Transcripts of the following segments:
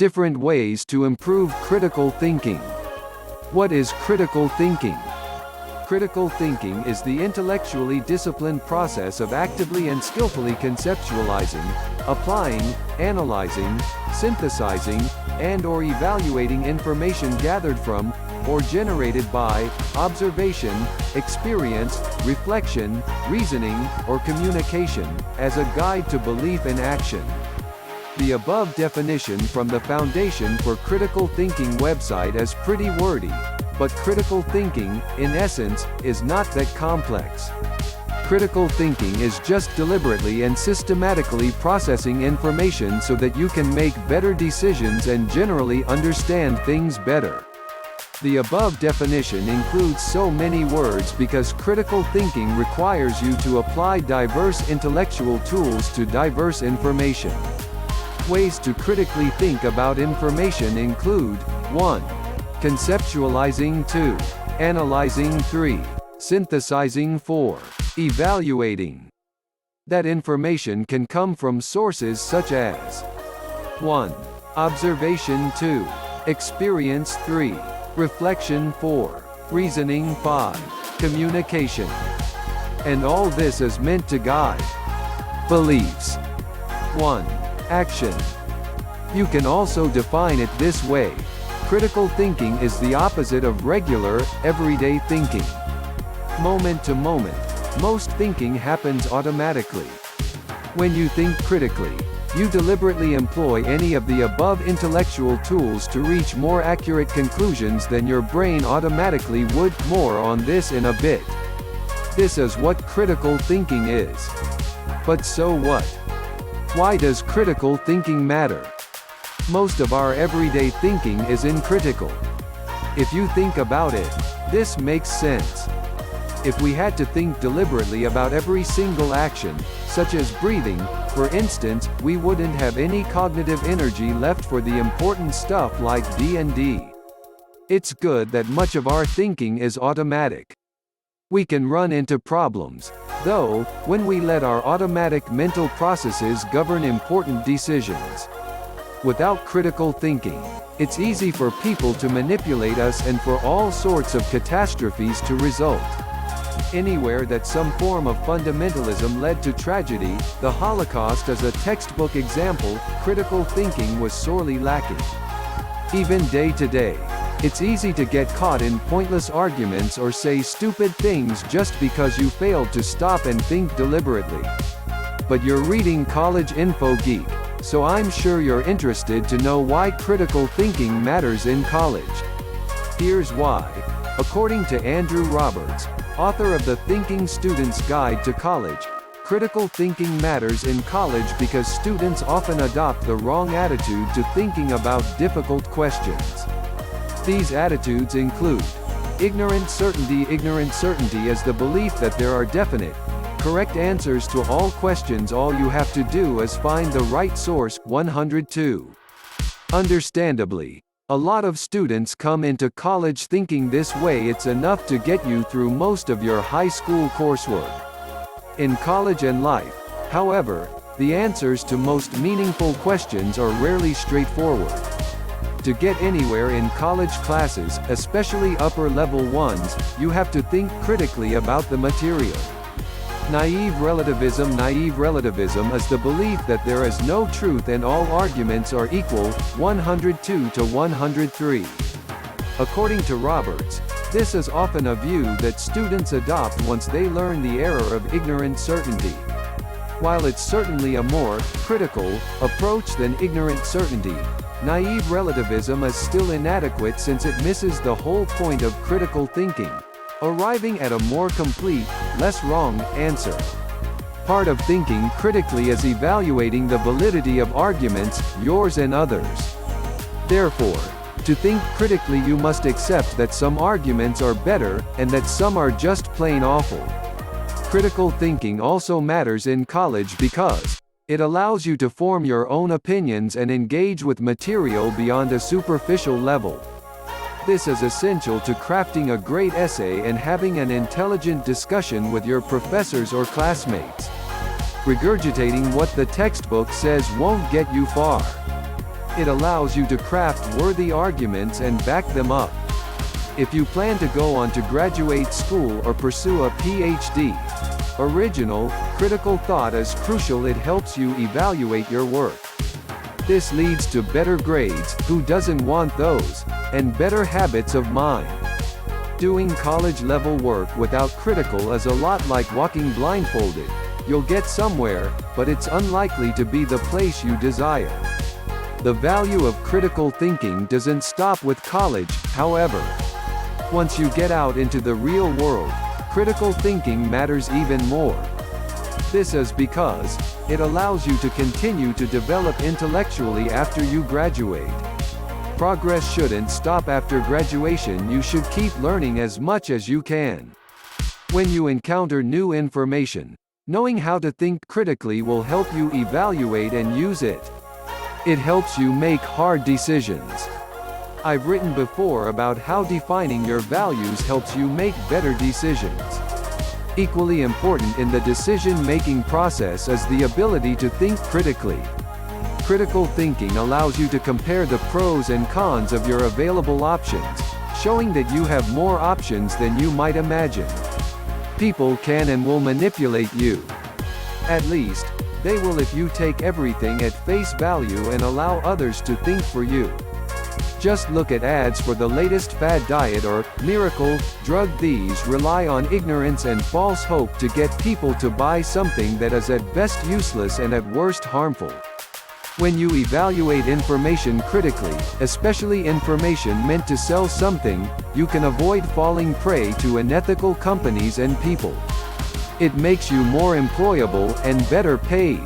Different ways to improve critical thinking. What is critical thinking? Critical thinking is the intellectually disciplined process of actively and skillfully conceptualizing, applying, analyzing, synthesizing, and/or evaluating information gathered from, or generated by, observation, experience, reflection, reasoning, or communication, as a guide to belief and action. The above definition from the Foundation for Critical Thinking website is pretty wordy, but critical thinking, in essence, is not that complex. Critical thinking is just deliberately and systematically processing information so that you can make better decisions and generally understand things better. The above definition includes so many words because critical thinking requires you to apply diverse intellectual tools to diverse information. Ways to critically think about information include 1. Conceptualizing 2. Analyzing 3. Synthesizing 4. Evaluating. That information can come from sources such as 1. Observation 2. Experience 3. Reflection 4. Reasoning 5. Communication. And all this is meant to guide beliefs. 1. Action. You can also define it this way. Critical thinking is the opposite of regular, everyday thinking. Moment to moment, most thinking happens automatically. When you think critically, you deliberately employ any of the above intellectual tools to reach more accurate conclusions than your brain automatically would. More on this in a bit. This is what critical thinking is. But so what? Why does critical thinking matter? Most of our everyday thinking is uncritical. If you think about it, this makes sense. If we had to think deliberately about every single action, such as breathing, for instance, we wouldn't have any cognitive energy left for the important stuff like D&D. It's good that much of our thinking is automatic. We can run into problems, though, when we let our automatic mental processes govern important decisions. Without critical thinking, it's easy for people to manipulate us and for all sorts of catastrophes to result. Anywhere that some form of fundamentalism led to tragedy, the Holocaust is a textbook example. Critical thinking was sorely lacking. Even day to day, it's easy to get caught in pointless arguments or say stupid things just because you failed to stop and think deliberately. But you're reading College Info Geek, so I'm sure you're interested to know why critical thinking matters in college. Here's why. According to Andrew Roberts, author of the Thinking Student's Guide to College, critical thinking matters in college because students often adopt the wrong attitude to thinking about difficult questions. These attitudes include ignorant certainty. Ignorant certainty is the belief that there are definite, correct answers to all questions. All you have to do is find the right source. 102. Understandably, a lot of students come into college thinking this way it's enough to get you through most of your high school coursework. In college and life, however, the answers to most meaningful questions are rarely straightforward. To get anywhere in college classes, especially upper-level ones, you have to think critically about the material. Naive relativism. Naive relativism is the belief that there is no truth and all arguments are equal. 102 to 103. According to Roberts, this is often a view that students adopt once they learn the error of ignorant certainty. While it's certainly a more critical approach than ignorant certainty, naive relativism is still inadequate since it misses the whole point of critical thinking, arriving at a more complete, less wrong, answer. Part of thinking critically is evaluating the validity of arguments, yours and others. Therefore, to think critically you must accept that some arguments are better, and that some are just plain awful. Critical thinking also matters in college because it allows you to form your own opinions and engage with material beyond a superficial level. This is essential to crafting a great essay and having an intelligent discussion with your professors or classmates. Regurgitating what the textbook says won't get you far. It allows you to craft worthy arguments and back them up. If you plan to go on to graduate school or pursue a PhD, original, critical thought is crucial. It helps you evaluate your work. This leads to better grades, who doesn't want those, and better habits of mind. Doing college-level work without critical is a lot like walking blindfolded. You'll get somewhere, but it's unlikely to be the place you desire. The value of critical thinking doesn't stop with college, however. Once you get out into the real world, critical thinking matters even more. This is because it allows you to continue to develop intellectually after you graduate. Progress shouldn't stop after graduation. You should keep learning as much as you can. When you encounter new information, knowing how to think critically will help you evaluate and use it. It helps you make hard decisions. I've written before about how defining your values helps you make better decisions. Equally important in the decision-making process is the ability to think critically. Critical thinking allows you to compare the pros and cons of your available options, showing that you have more options than you might imagine. People can and will manipulate you. At least, they will if you take everything at face value and allow others to think for you. Just look at ads for the latest fad diet or miracle drug. These rely on ignorance and false hope to get people to buy something that is at best useless and at worst harmful. When you evaluate information critically, especially information meant to sell something, you can avoid falling prey to unethical companies and people. It makes you more employable and better paid.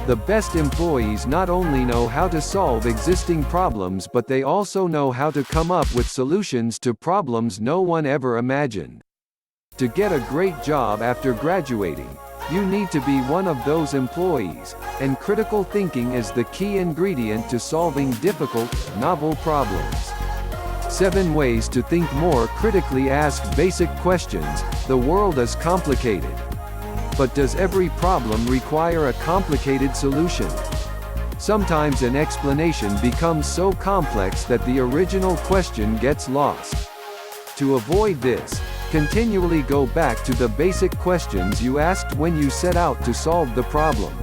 The best employees not only know how to solve existing problems, but they also know how to come up with solutions to problems no one ever imagined. To get a great job after graduating, you need to be one of those employees, and critical thinking is the key ingredient to solving difficult, novel problems. 7 ways to think more critically. Ask basic questions. The world is complicated. But does every problem require a complicated solution? Sometimes an explanation becomes so complex that the original question gets lost. To avoid this, continually go back to the basic questions you asked when you set out to solve the problem.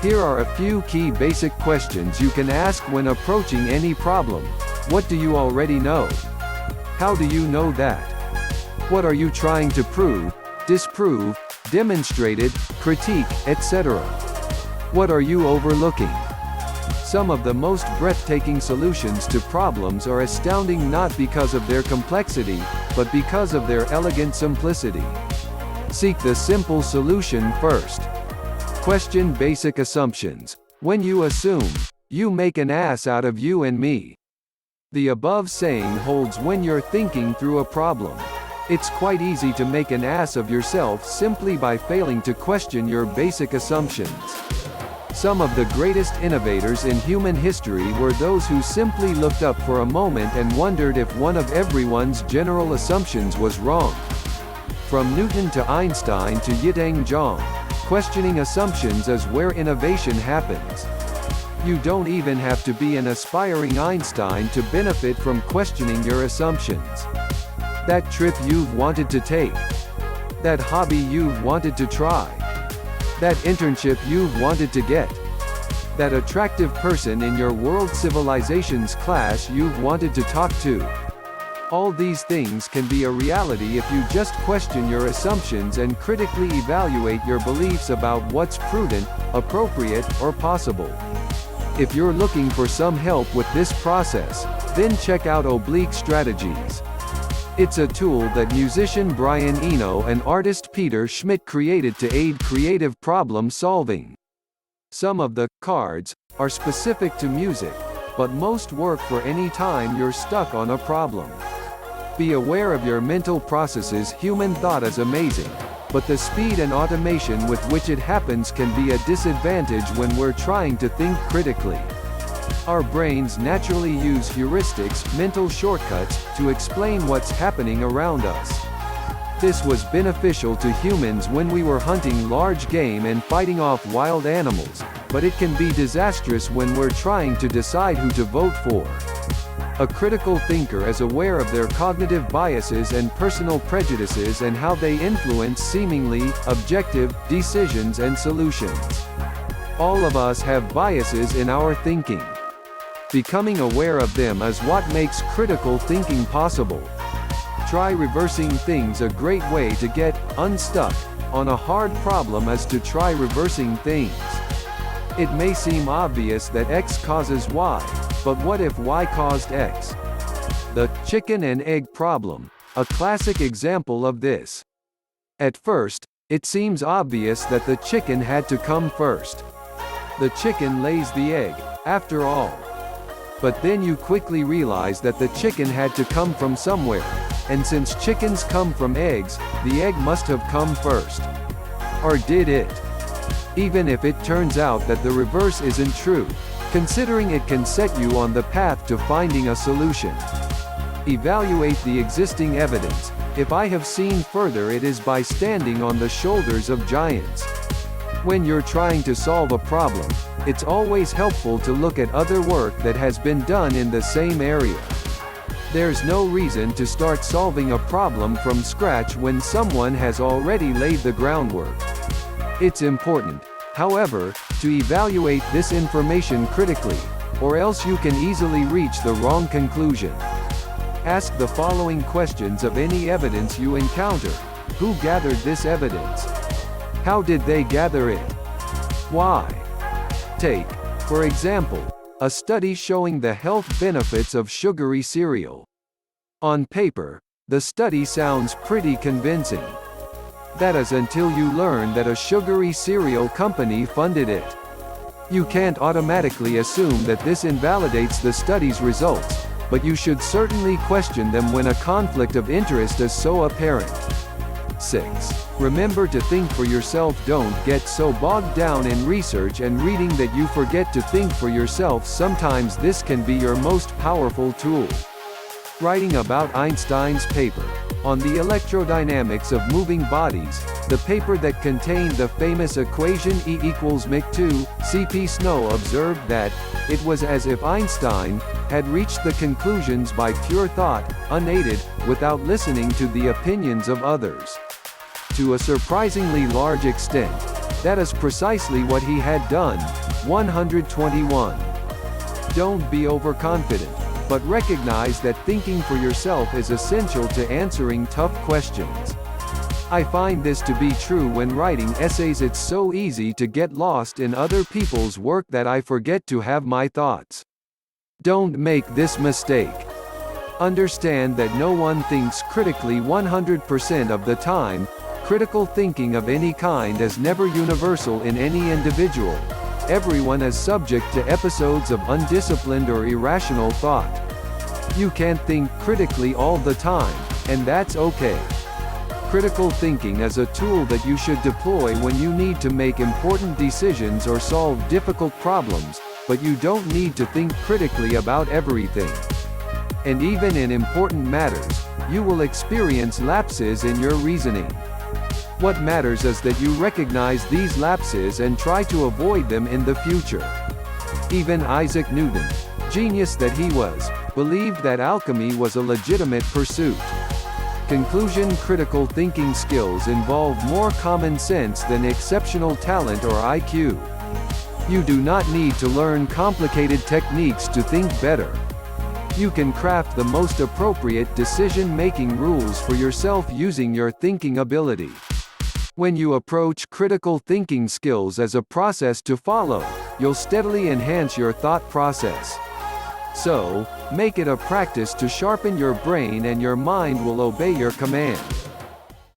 Here are a few key basic questions you can ask when approaching any problem. What do you already know? How do you know that? What are you trying to prove, disprove, demonstrated, critique, etc.? What are you overlooking? Some of the most breathtaking solutions to problems are astounding not because of their complexity, but because of their elegant simplicity. Seek the simple solution first. Question basic assumptions. When you assume, you make an ass out of you and me. The above saying holds when you're thinking through a problem. It's quite easy to make an ass of yourself simply by failing to question your basic assumptions. Some of the greatest innovators in human history were those who simply looked up for a moment and wondered if one of everyone's general assumptions was wrong. From Newton to Einstein to Yitang Zhang, questioning assumptions is where innovation happens. You don't even have to be an aspiring Einstein to benefit from questioning your assumptions. That trip you've wanted to take. That hobby you've wanted to try. That internship you've wanted to get. That attractive person in your world civilizations class you've wanted to talk to. All these things can be a reality if you just question your assumptions and critically evaluate your beliefs about what's prudent, appropriate, or possible. If you're looking for some help with this process, then check out Oblique Strategies. It's a tool that musician Brian Eno and artist Peter Schmidt created to aid creative problem solving. Some of the cards are specific to music, but most work for any time you're stuck on a problem. Be aware of your mental processes. Human thought is amazing, but the speed and automation with which it happens can be a disadvantage when we're trying to think critically. Our brains naturally use heuristics, mental shortcuts, to explain what's happening around us. This was beneficial to humans when we were hunting large game and fighting off wild animals, but it can be disastrous when we're trying to decide who to vote for. A critical thinker is aware of their cognitive biases and personal prejudices and how they influence seemingly objective decisions and solutions. All of us have biases in our thinking. Becoming aware of them is what makes critical thinking possible. Try reversing things. A great way to get unstuck on a hard problem is to try reversing things. It may seem obvious that X causes Y, but what if Y caused X? The chicken and egg problem, a classic example of this. At first, it seems obvious that the chicken had to come first. The chicken lays the egg, after all. But then you quickly realize that the chicken had to come from somewhere, and since chickens come from eggs, the egg must have come first. Or did it? Even if it turns out that the reverse isn't true, considering it can set you on the path to finding a solution. Evaluate the existing evidence. If I have seen further, it is by standing on the shoulders of giants. When you're trying to solve a problem, it's always helpful to look at other work that has been done in the same area. There's no reason to start solving a problem from scratch when someone has already laid the groundwork. It's important, however, to evaluate this information critically, or else you can easily reach the wrong conclusion. Ask the following questions of any evidence you encounter. Who gathered this evidence? How did they gather it? Why? Take, for example, a study showing the health benefits of sugary cereal. On paper, the study sounds pretty convincing. That is until you learn that a sugary cereal company funded it. You can't automatically assume that this invalidates the study's results, but you should certainly question them when a conflict of interest is so apparent. 6. Remember to think for yourself. Don't get so bogged down in research and reading that you forget to think for yourself. Sometimes this can be your most powerful tool. Writing about Einstein's paper on the electrodynamics of moving bodies, the paper that contained the famous equation E equals mc2, C.P. Snow observed that it was as if Einstein had reached the conclusions by pure thought, unaided, without listening to the opinions of others. To a surprisingly large extent, that is precisely what he had done. 121. Don't be overconfident, but recognize that thinking for yourself is essential to answering tough questions. I find this to be true when writing essays. It's so easy to get lost in other people's work that I forget to have my thoughts. Don't make this mistake. Understand that no one thinks critically 100% of the time. Critical thinking of any kind is never universal in any individual. Everyone is subject to episodes of undisciplined or irrational thought. You can't think critically all the time, and that's okay. Critical thinking is a tool that you should deploy when you need to make important decisions or solve difficult problems, but you don't need to think critically about everything. And even in important matters, you will experience lapses in your reasoning. What matters is that you recognize these lapses and try to avoid them in the future. Even Isaac Newton, genius that he was, believed that alchemy was a legitimate pursuit. Conclusion: critical thinking skills involve more common sense than exceptional talent or IQ. You do not need to learn complicated techniques to think better. You can craft the most appropriate decision-making rules for yourself using your thinking ability. When you approach critical thinking skills as a process to follow, you'll steadily enhance your thought process. So, make it a practice to sharpen your brain, and your mind will obey your command.